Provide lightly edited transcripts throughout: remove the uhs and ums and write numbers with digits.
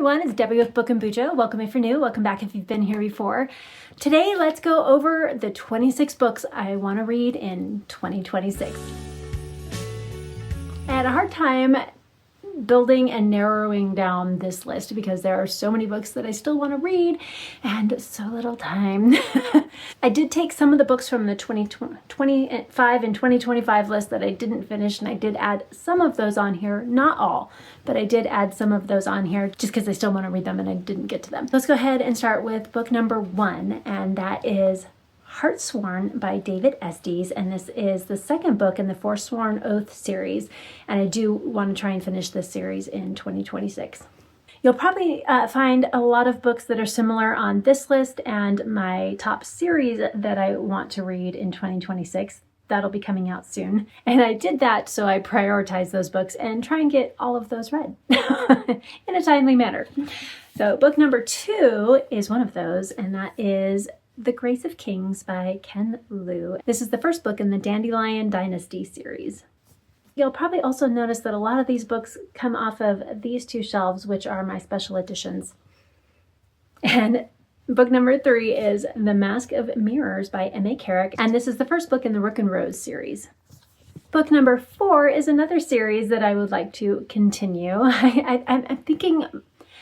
everyone, it's Debbie with Book and Bujo. Welcome if you're new, welcome back if you've been here before. Today, let's go over the 26 books I want to read in 2026. I had a hard time building and narrowing down this list because there are so many books that I still want to read and so little time. I did take some of the books from the 2025 and 2025 list that I didn't finish, and I did add some of those on here, not all, but I did add some of those on here just because I still want to read them and I didn't get to them. Let's go ahead and start with book number 1, and that is Heartsworn by David Estes, and this is the second book in the Forsworn Oath series, and I do want to try and finish this series in 2026. You'll probably find a lot of books that are similar on this list and my top series that I want to read in 2026. That'll be coming out soon, and I did that so I prioritize those books and try and get all of those read in a timely manner. So book number 2 is one of those, and that is The Grace of Kings by Ken Liu. This is the first book in the Dandelion Dynasty series. You'll probably also notice that a lot of these books come off of these two shelves, which are my special editions. And book number 3 is The Mask of Mirrors by M.A. Carrick, and this is the first book in the Rook and Rose series. Book number 4 is another series that I would like to continue.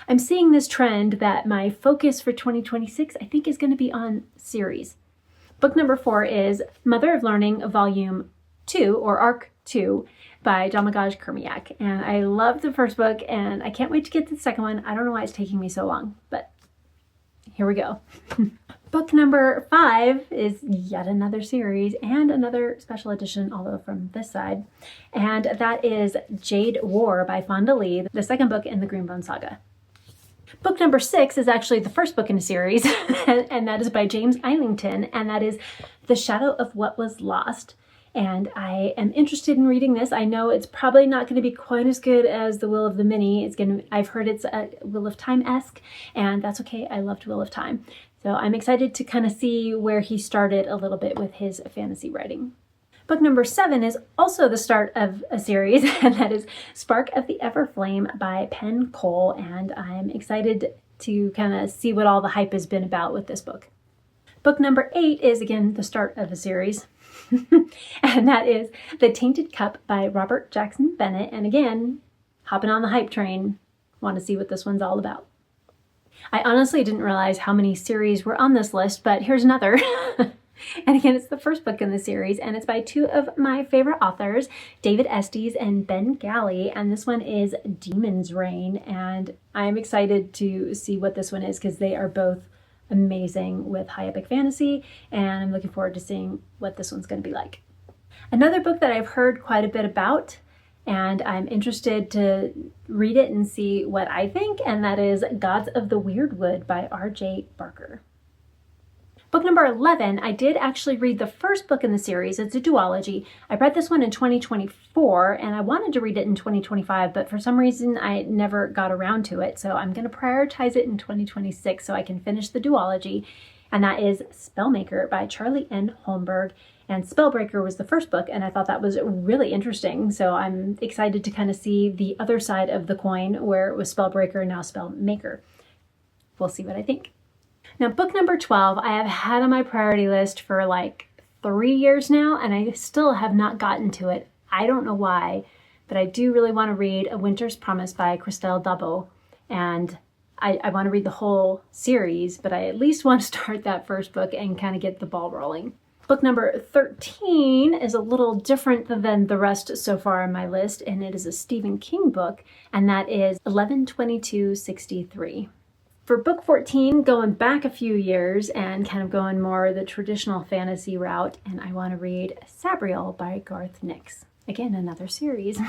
I'm seeing this trend that my focus for 2026, I think, is going to be on series. Book number 4 is Mother of Learning, Volume 2, or Arc 2, by Damagaj Kermiak. And I love the first book, and I can't wait to get to the second one. I don't know why it's taking me so long, but here we go. Book number 5 is yet another series and another special edition, although from this side. And that is Jade War by Fonda Lee, the second book in the Greenbone Saga. Book number 6 is actually the first book in a series, and that is by James Islington, and that is The Shadow of What Was Lost. And I am interested in reading this. I know it's probably not going to be quite as good as The Will of the Many. I've heard it's a Wheel of Time-esque, and that's okay. I loved Wheel of Time. So I'm excited to kind of see where he started a little bit with his fantasy writing. Book number 7 is also the start of a series, and that is Spark of the Everflame by Penn Cole, and I'm excited to kind of see what all the hype has been about with this book. Book number 8 is, again, the start of a series, and that is The Tainted Cup by Robert Jackson Bennett, and again, hopping on the hype train, want to see what this one's all about. I honestly didn't realize how many series were on this list, but here's another. And again, it's the first book in the series, and it's by 2 of my favorite authors, David Estes and Ben Galley, and this one is Demon's Reign, and I'm excited to see what this one is because they are both amazing with high epic fantasy, and I'm looking forward to seeing what this one's going to be like. Another book that I've heard quite a bit about, and I'm interested to read it and see what I think, and that is Gods of the Weirdwood by R.J. Barker. Book number 11, I did actually read the first book in the series. It's a duology. I read this one in 2024, and I wanted to read it in 2025, but for some reason I never got around to it. So I'm going to prioritize it in 2026 so I can finish the duology, and that is Spellmaker by Charlie N. Holmberg. And Spellbreaker was the first book, and I thought that was really interesting. So I'm excited to kind of see the other side of the coin where it was Spellbreaker, now Spellmaker. We'll see what I think. Now, book number 12, I have had on my priority list for like 3 years now, and I still have not gotten to it. I don't know why, but I do really want to read A Winter's Promise by Christelle Dabo, and I want to read the whole series, but I at least want to start that first book and kind of get the ball rolling. Book number 13 is a little different than the rest so far on my list, and it is a Stephen King book, and that is 11/22/63. For book 14, going back a few years and kind of going more the traditional fantasy route, and I want to read Sabriel by Garth Nix. Again, another series.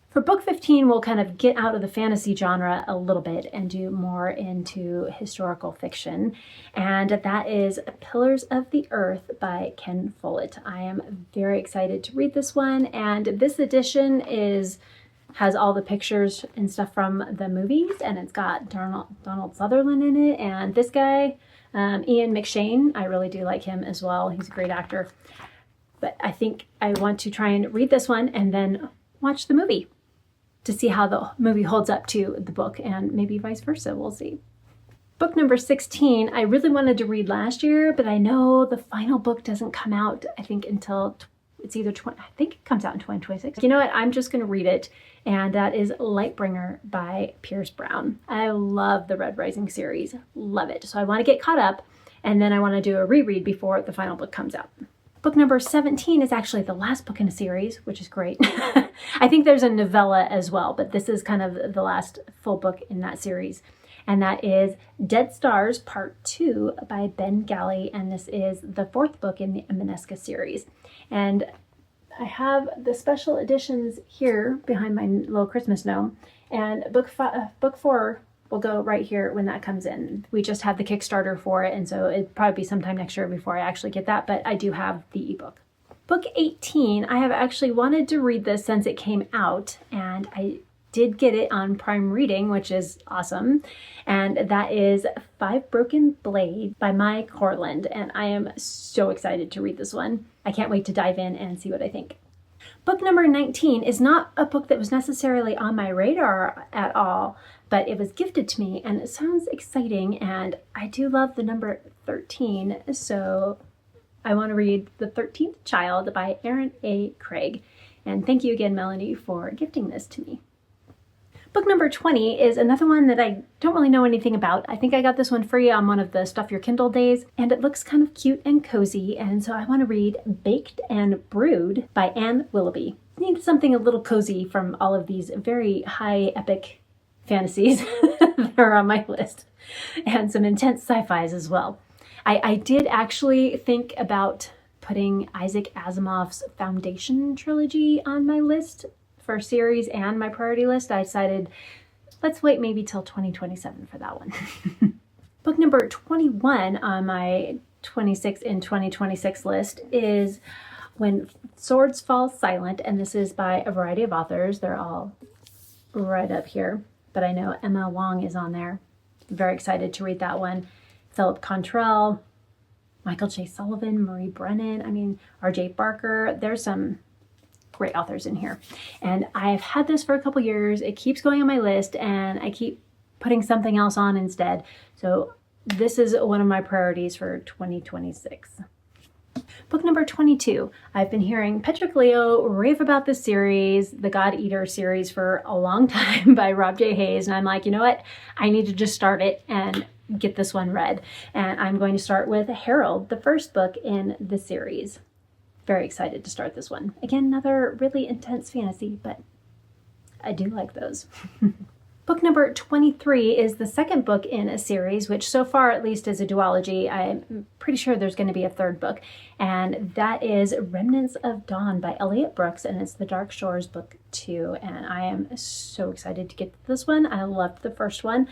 For book 15, we'll kind of get out of the fantasy genre a little bit and do more into historical fiction, and that is Pillars of the Earth by Ken Follett. I am very excited to read this one, and this edition has all the pictures and stuff from the movies, and it's got Donald Sutherland in it, and this guy, Ian McShane, I really do like him as well. He's a great actor. But I think I want to try and read this one and then watch the movie. to see how the movie holds up to the book, and maybe vice versa. We'll see. Book number 16, I really wanted to read last year, but I know the final book doesn't come out, I think, until it's either I think it comes out in 2026. You know what? I'm just going to read it, and that is Lightbringer by Pierce Brown. I love the Red Rising series. Love it. So I want to get caught up, and then I want to do a reread before the final book comes out. Book number 17 is actually the last book in a series, which is great. I think there's a novella as well, but this is kind of the last full book in that series. And that is Dead Stars Part 2 by Ben Galley, and this is the 4th book in the Emaneska series. And I have the special editions here behind my little Christmas gnome, and book 4 will go right here when that comes in. We just have the Kickstarter for it, and so it'd probably be sometime next year before I actually get that, but I do have the ebook. Book 18, I have actually wanted to read this since it came out, and I did get it on Prime Reading, which is awesome. And that is Five Broken Blades by Mai Corland. And I am so excited to read this one. I can't wait to dive in and see what I think. Book number 19 is not a book that was necessarily on my radar at all, but it was gifted to me and it sounds exciting. And I do love the number 13. So I want to read The 13th Child by Aaron A. Craig. And thank you again, Melanie, for gifting this to me. Book number 20 is another one that I don't really know anything about. I think I got this one free on one of the Stuff Your Kindle days, and it looks kind of cute and cozy, and so I want to read Baked and Brewed by Anne Willoughby. I need something a little cozy from all of these very high epic fantasies that are on my list, and some intense sci-fis as well. I did actually think about putting Isaac Asimov's Foundation trilogy on my list for series and my priority list. I decided let's wait maybe till 2027 for that one. Book number 21 on my 26 in 2026 list is When Swords Fall Silent, and this is by a variety of authors. They're all right up here, but I know Emma Wong is on there. Very excited to read that one. Philip Contrall, Michael J. Sullivan, Marie Brennan, R.J. Barker. There's some great authors in here. And I've had this for a couple years. It keeps going on my list and I keep putting something else on instead. So this is one of my priorities for 2026. Book number 22. I've been hearing Patrick Leo rave about this series, the God Eater series, for a long time by Rob J. Hayes. And I'm like, you know what? I need to just start it and get this one read. And I'm going to start with Harold, the first book in the series. Very excited to start this one. Again, another really intense fantasy, but I do like those. Book number 23 is the second book in a series, which so far at least is a duology. I'm pretty sure there's going to be a third book, and that is Remnants of Dawn by Elliot Brooks, and it's the Dark Shores book 2, and I am so excited to get to this one. I loved the first one.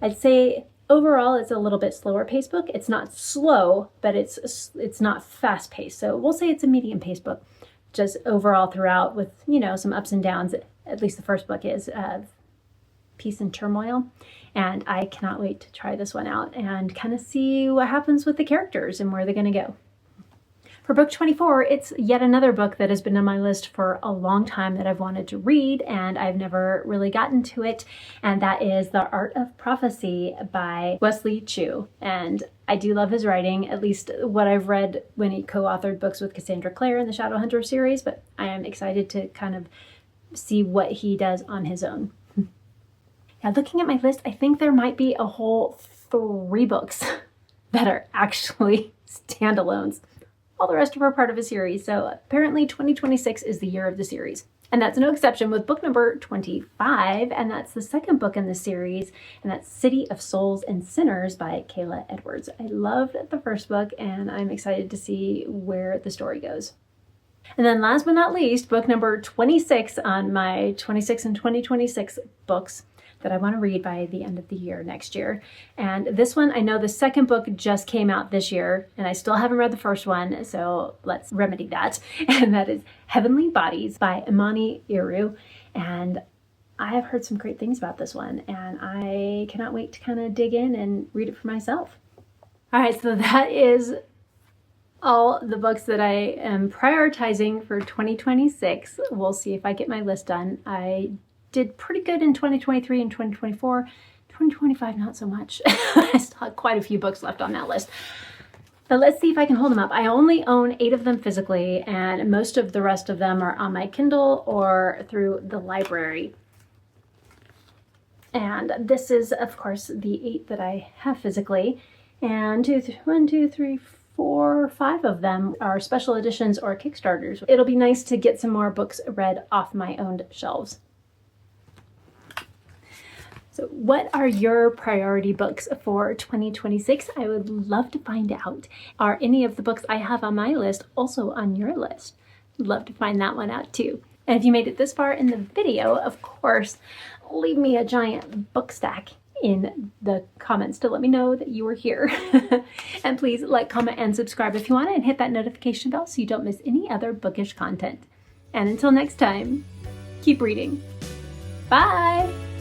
I'd say overall, it's a little bit slower paced book. It's not slow, but it's not fast paced. So we'll say it's a medium paced book, just overall throughout with, some ups and downs. At least the first book is Peace and Turmoil. And I cannot wait to try this one out and kind of see what happens with the characters and where they're going to go. For book 24, it's yet another book that has been on my list for a long time that I've wanted to read, and I've never really gotten to it, and that is The Art of Prophecy by Wesley Chu. And I do love his writing, at least what I've read when he co-authored books with Cassandra Clare in the Shadowhunter series, but I am excited to kind of see what he does on his own. Now, looking at my list, I think there might be a whole 3 books that are actually standalones. All the rest of are part of a series, so apparently 2026 is the year of the series. And that's no exception with book number 25, and that's the second book in the series, and that's City of Souls and Sinners by Kayla Edwards. I loved the first book, and I'm excited to see where the story goes. And then last but not least, book number 26 on my 26 and 2026 books that I want to read by the end of the year next year. And this one, I know the second book just came out this year, and I still haven't read the first one, so let's remedy that. And that is Heavenly Bodies by Imani Iru. And I have heard some great things about this one, and I cannot wait to kind of dig in and read it for myself. All right, so that is all the books that I am prioritizing for 2026. We'll see if I get my list done. I did pretty good in 2023 and 2024. 2025, not so much. I still have quite a few books left on that list. But let's see if I can hold them up. I only own 8 of them physically, and most of the rest of them are on my Kindle or through the library. And this is, of course, the 8 that I have physically. And 1, 2, 3, 4, 5 of them are special editions or Kickstarters. It'll be nice to get some more books read off my owned shelves. So what are your priority books for 2026? I would love to find out. Are any of the books I have on my list also on your list? Love to find that one out too. And if you made it this far in the video, of course, leave me a giant book stack in the comments to let me know that you were here. And please like, comment, and subscribe if you want, and hit that notification bell so you don't miss any other bookish content. And until next time, keep reading. Bye!